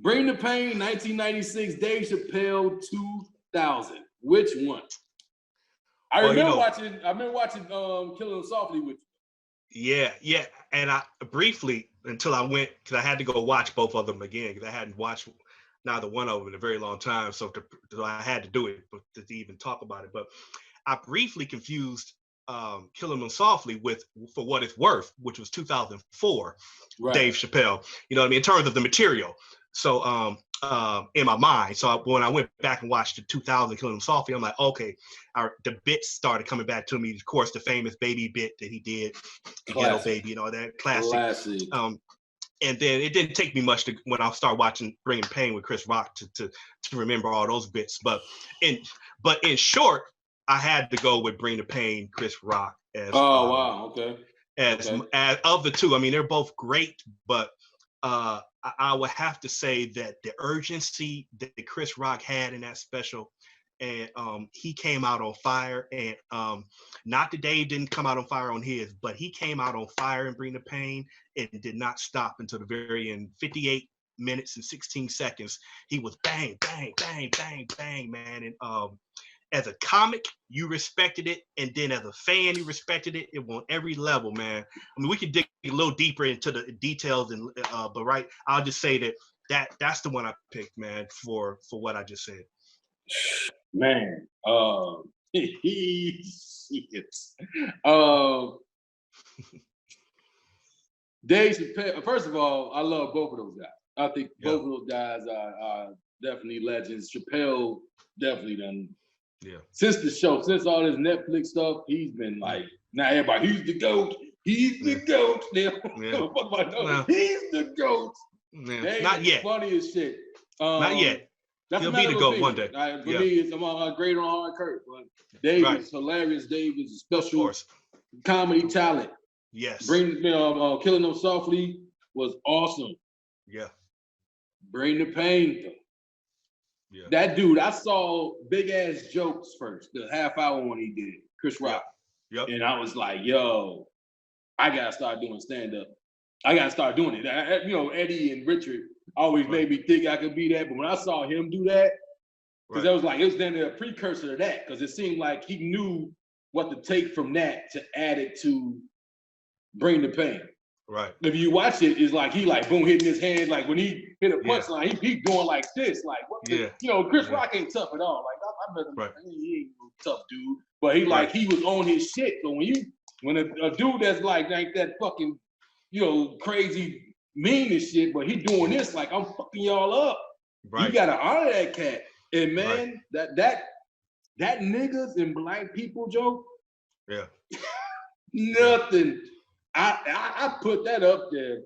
Bring the Pain, 1996, Dave Chappelle, 2000. Which one? I remember watching Killin Softly with you. Yeah. And I briefly, until I went, because I had to go watch both of them again, because I hadn't watched neither one of them in a very long time. So I had to do it to even talk about it. But I briefly confused Killin' Softly with For What It's Worth, which was 2004, Dave Chappelle, you know what I mean, in terms of the material. So in my mind, so when I went back and watched the 2000 Killin' Softly, I'm like, okay, the bits started coming back to me. Of course, the famous baby bit that he did, the ghetto baby and all that, classic. And then it didn't take me much when I started watching Bringing Pain with Chris Rock to remember all those bits. But in short, I had to go with Bring the Pain, Chris Rock. As of the two. I mean, they're both great, but I would have to say that the urgency that Chris Rock had in that special, and he came out on fire. And not that Dave didn't come out on fire on his, but he came out on fire and Bring the Pain and did not stop until the very end. 58 minutes and 16 seconds. He was bang, bang, bang, bang, bang, man. And as a comic, you respected it, and then as a fan, you respected it. It on every level, man. I mean, we could dig a little deeper into the details, and but I'll just say that's the one I picked, man, for what I just said. Man, Dave Chappelle. First of all, I love both of those guys. I think both of those guys are definitely legends. Chappelle definitely done. Yeah. Since all this Netflix stuff, he's been like, now everybody, he's the GOAT. He's the GOAT. He's the GOAT. Yeah. Not yet. Funny as shit. Not yet. He'll be the GOAT one day. For me, it's great on hard curve. But Dave is hilarious. Dave is a special comedy talent. Yes. Killin' Them Softly was awesome. Yeah. Bring the Pain, though. Yeah. That dude, I saw Big Ass Jokes first, the half hour one he did, Chris Rock. Yep. And I was like, yo, I gotta start doing stand-up. I gotta start doing it. Eddie and Richard always made me think I could be that, but when I saw him do that, because it was then a precursor to that, because it seemed like he knew what to take from that to add it to Bring the Pain. Right. If you watch it, it's like he boom hitting his hand, like when he hit a punchline, he doing like this, like Chris Rock ain't tough at all. Like I met him, he ain't no tough dude, but he was on his shit. So when a dude that's like that fucking crazy mean and shit, but he doing this like I'm fucking y'all up. Right. You gotta honor that cat. And man, that niggas and black people joke. Yeah. Nothing. I put that up there.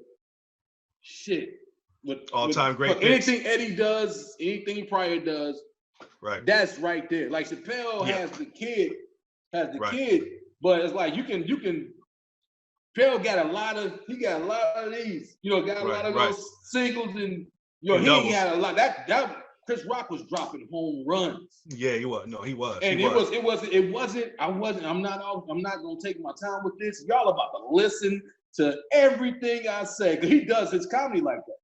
Shit. With all-time great. Anything Eddie does, anything Pryor does, right? That's right there. Like Chappelle has the kid, but it's like you can. Chappelle got a lot of these. Got a lot of those singles, and he ain't had a lot. That Chris Rock was dropping home runs. Yeah, he was. No, he was. And it wasn't. I'm not gonna take my time with this. Y'all about to listen to everything I say, because he does his comedy like that.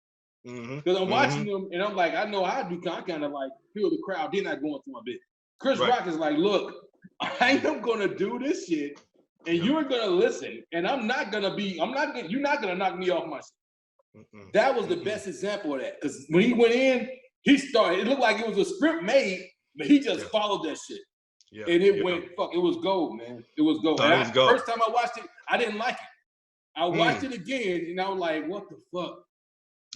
Because I'm watching him, and I'm like, I know I do. I kind of like feel the crowd. They're not going through my bit. Chris Rock is like, look, I am gonna do this shit, and you're gonna listen, and you're not gonna knock me off my shit. That was the best example of that. Because when he went in, he started. It looked like it was a script made, but he just followed that shit. Yeah, and it went it was gold, man. It was gold. First time I watched it, I didn't like it. I watched it again, and I was like, what the fuck?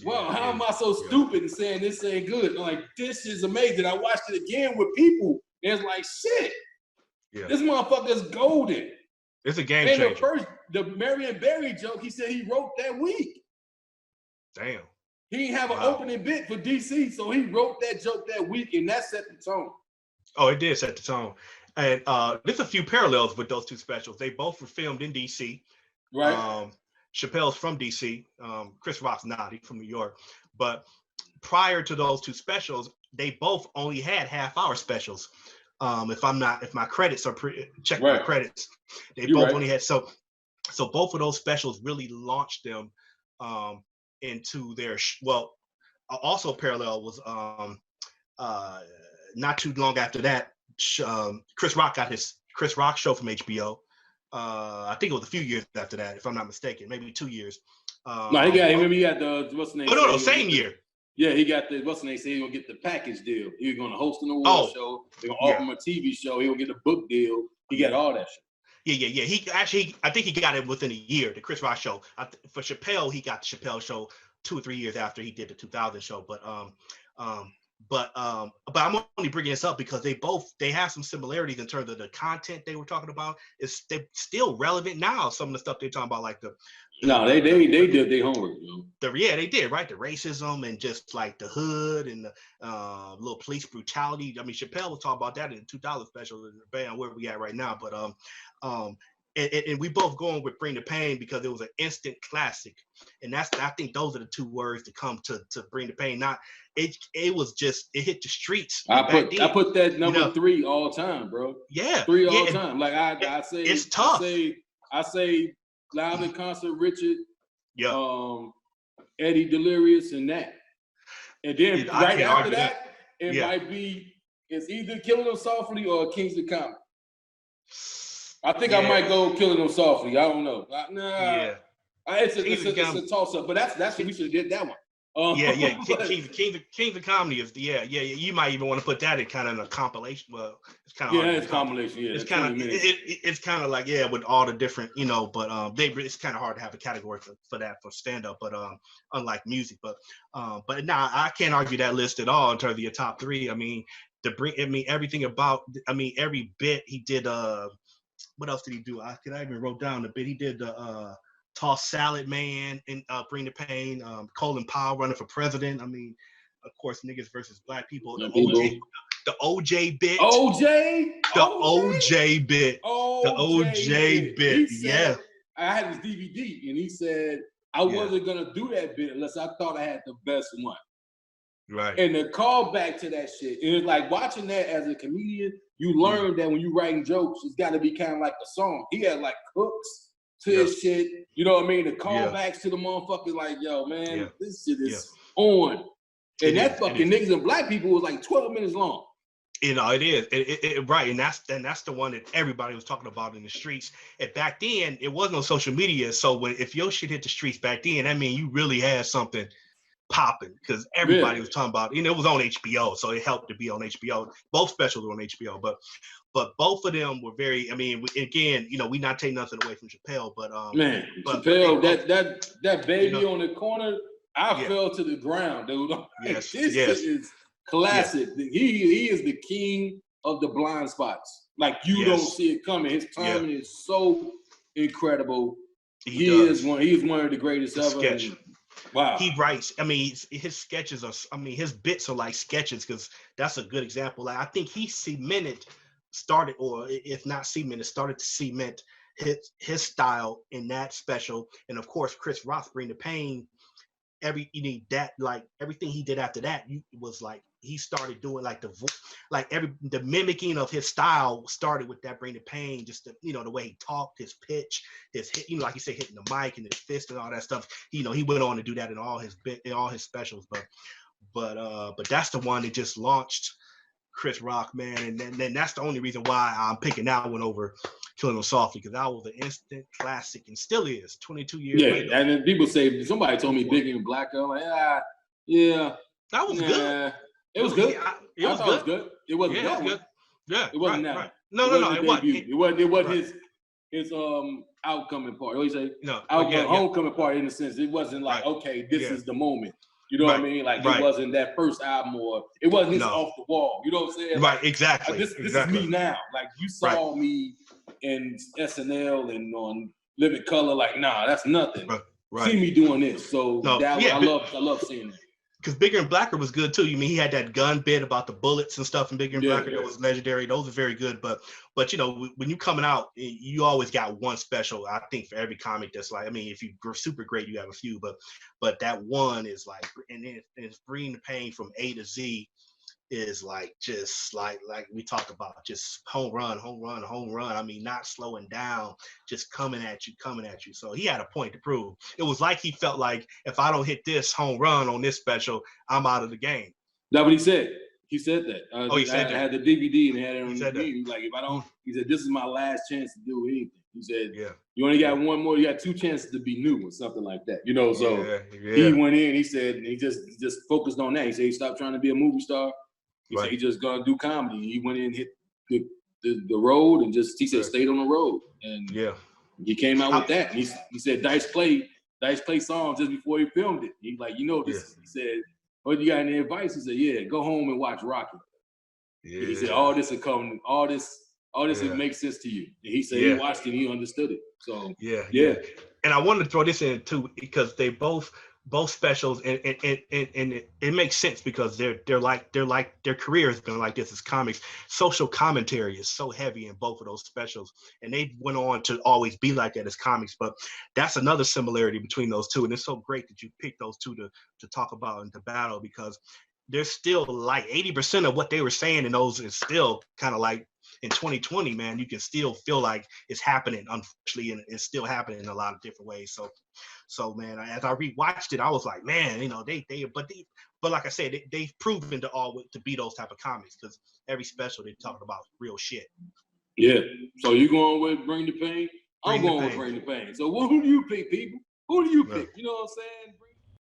Well, how am I so stupid and saying this ain't good? I'm like, this is amazing. I watched it again with people, and it's like, shit. Yeah. This motherfucker's golden. It's a game changer. The Marion Barry joke, he said he wrote that week. Damn. He didn't have an opening bit for DC, so he wrote that joke that week, and that set the tone. Oh, it did set the tone. And there's a few parallels with those two specials. They both were filmed in DC. Right. Chappelle's from DC. Chris Rock's not. He's from New York. But prior to those two specials, they both only had half-hour specials. If my credits are check my credits, they both only had so both of those specials really launched them into their also parallel was not too long after that, Chris Rock got his Chris Rock show from HBO. I think it was a few years after that, if I'm not mistaken, maybe 2 years. No, he got. Remember, he got the what's the name? Oh no, same year. Yeah, he got the what's the name? Say he gonna get the package deal. He was gonna host an award show. They gonna offer him a TV show. He gonna get a book deal. He got all that shit. Yeah. He actually, I think he got it within a year. The Chris Rock show. For Chappelle, he got the Chappelle show 2 or 3 years after he did the 2000 show. But I'm only bringing this up because they have some similarities in terms of the content they were talking about. They're still relevant now. Some of the stuff they're talking about, like they did their homework. You know? They did, right? The racism and just like the hood and the little police brutality. I mean, Chappelle was talking about that in the 2000 special, on where we at right now. But and we both going with Bring the Pain because it was an instant classic, and I think those are the 2 words to come to Bring the Pain. Not it was just it hit the streets. I put that number 3 all time, bro. Yeah, 3 all time. Like I say, it's tough. I say Live in Concert, Richard, Eddie Delirious, and that. And then right after that, it might be it's either Killing Them Softly or Kings of Comedy. I think I might go Killing Them Softly. I don't know. It's a toss up, but that's we should have did that one. Kings of Comedy is you might even want to put that in kind of a compilation. Well, it's kind of it's compilation. Yeah, it's kind of like with all the different but it's kind of hard to have a category for that for stand up. But unlike music, but I can't argue that list at all in terms of your top 3. I mean everything about every bit he did. What else did he do? I even wrote down the bit he did. The Toss Salad Man and Bring the Pain, Colin Powell running for president. I mean, of course, niggas versus black people. The OJ bit. The OJ bit. Said, I had his DVD, and he said I wasn't gonna do that bit unless I thought I had the best one. Right. And the callback to that shit, it was like watching that as a comedian. You learn that when you writing jokes, it's got to be kind of like a song. He had like hooks to his shit, you know what I mean? The callbacks to the motherfucker, like, yo, man, this shit is on. And that fucking niggas and black people was like 12 minutes long. You know, it is. Right. And that's the one that everybody was talking about in the streets. And back then, it wasn't on social media. So if your shit hit the streets back then, I mean, you really had something popping because everybody was talking about, it was on HBO. So it helped to be on HBO. Both specials were on HBO, but both of them were very, again, we not taking nothing away from Chappelle, but Chappelle, that baby on the corner, I fell to the ground, dude. This is classic. He is the king of the blind spots. Like you don't see it coming. His timing is so incredible. He is one of the greatest ever. Wow. He writes, his sketches are, his bits are like sketches because that's a good example. Like I think he started to cement his style in that special. And of course, Chris Rock Bring the Pain, everything he did after that was like, he started doing like the mimicking of his style started with that Bring the Pain, just the way he talked, his pitch, his hit, like you say, hitting the mic and his fist and all that stuff. He went on to do that in all his specials, but that's the one that just launched Chris Rock, man, and then that's the only reason why I'm picking that one over Killing Them Softly, because that was an instant classic and still is 22 years later. Yeah, and then people say, somebody told me Bigger and Blacker. I'm like, that was good. It was good. It was good. It wasn't that one. Good. Yeah, it wasn't that. Right. No, it wasn't. It wasn't his outcoming part. What do you say? No, homecoming part in a sense. It wasn't like, okay, this is the moment. You know what I mean? Like it wasn't that first album, or it wasn't his off the wall. You know what I'm saying? Right, exactly. This is me now. Like you saw me in SNL and on Living Color. Like, nah, that's nothing. Right. See me doing this. So I love seeing that. Because Bigger and Blacker was good too. He had that gun bit about the bullets and stuff in Bigger and Blacker that was legendary. Those are very good. But when you coming out, you always got one special. I think for every comic that's like, if you're super great, you have a few. But that one is like, and it's Bring the Pain from A to Z. is like just like we talked about, just home run, home run, home run. I mean, not slowing down, just coming at you, coming at you. So he had a point to prove. It was like he felt like, if I don't hit this home run on this special, I'm out of the game. That's what he said. He said that. He said I that. had the DVD and had it on He the said that. DVD. He's like, if I don't, he said, this is my last chance to do anything. He said, Yeah. You only got one more. You got 2 chances to be new or something like that. You know, so Yeah. he went in. He said, and he just focused on that. He said he stopped trying to be a movie star. He said he just gonna do comedy. He went in, hit the road, and just, he said, stayed on the road. And he came out with that. And he said Dice played songs just before he filmed it. He's like, you know, this. He said, "Oh, you got any advice?" He said, "Yeah, go home and watch Rocky." Yeah. He said, all this will come. All this will make sense to you. And he said he watched it, and he understood it. So yeah. And I wanted to throw this in too, because they both specials, and it makes sense, because their career has been like this as comics. Social commentary is so heavy in both of those specials, and they went on to always be like that as comics. But that's another similarity between those two, and it's so great that you picked those two to talk about and to battle, because there's still like 80% of what they were saying in those is still kind of like in 2020, man. You can still feel like it's happening, unfortunately, and it's still happening in a lot of different ways. So man, as I rewatched it, I was like, man, you know, but like I said, they've proven to be those type of comics, because every special they talking about real shit. Yeah. So you going with Bring the Pain? I'm going with Bring the Pain. So who do you pick, people? Who do you pick? You know what I'm saying?